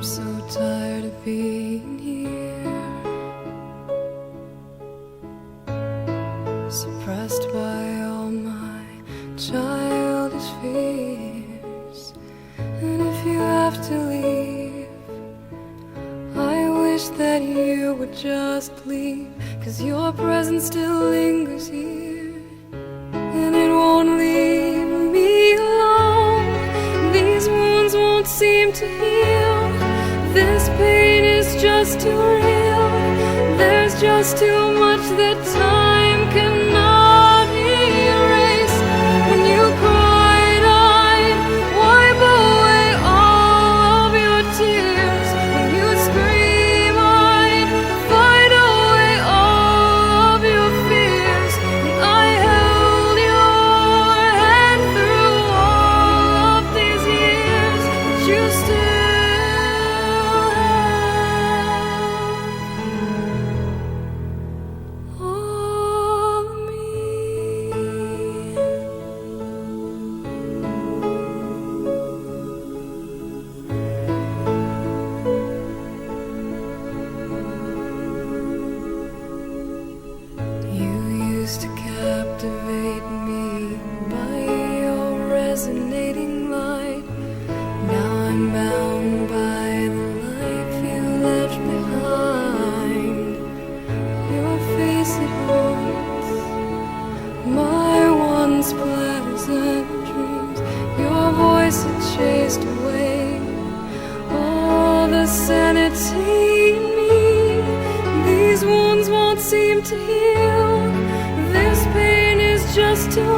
I'm so tired of being here, suppressed by all my childish fears. And if you have to leave, I wish that you would just leave, 'cause your presence still lingers here, and it won't leave me alone. These wounds won't seem to heal. This pain is just too real. There's just too much that time cannot erase. When you cried, I'd wipe away all of your tears. When you scream, I'd fight away all of your fears. And I held your hand through all of these years, but you still to captivate me by your resonating light. Now I'm bound by the life you left behind. Your face it haunts my once pleasant dreams. Your voice it chased away all the sanity in me. These wounds won't seem to heal. This pain is just too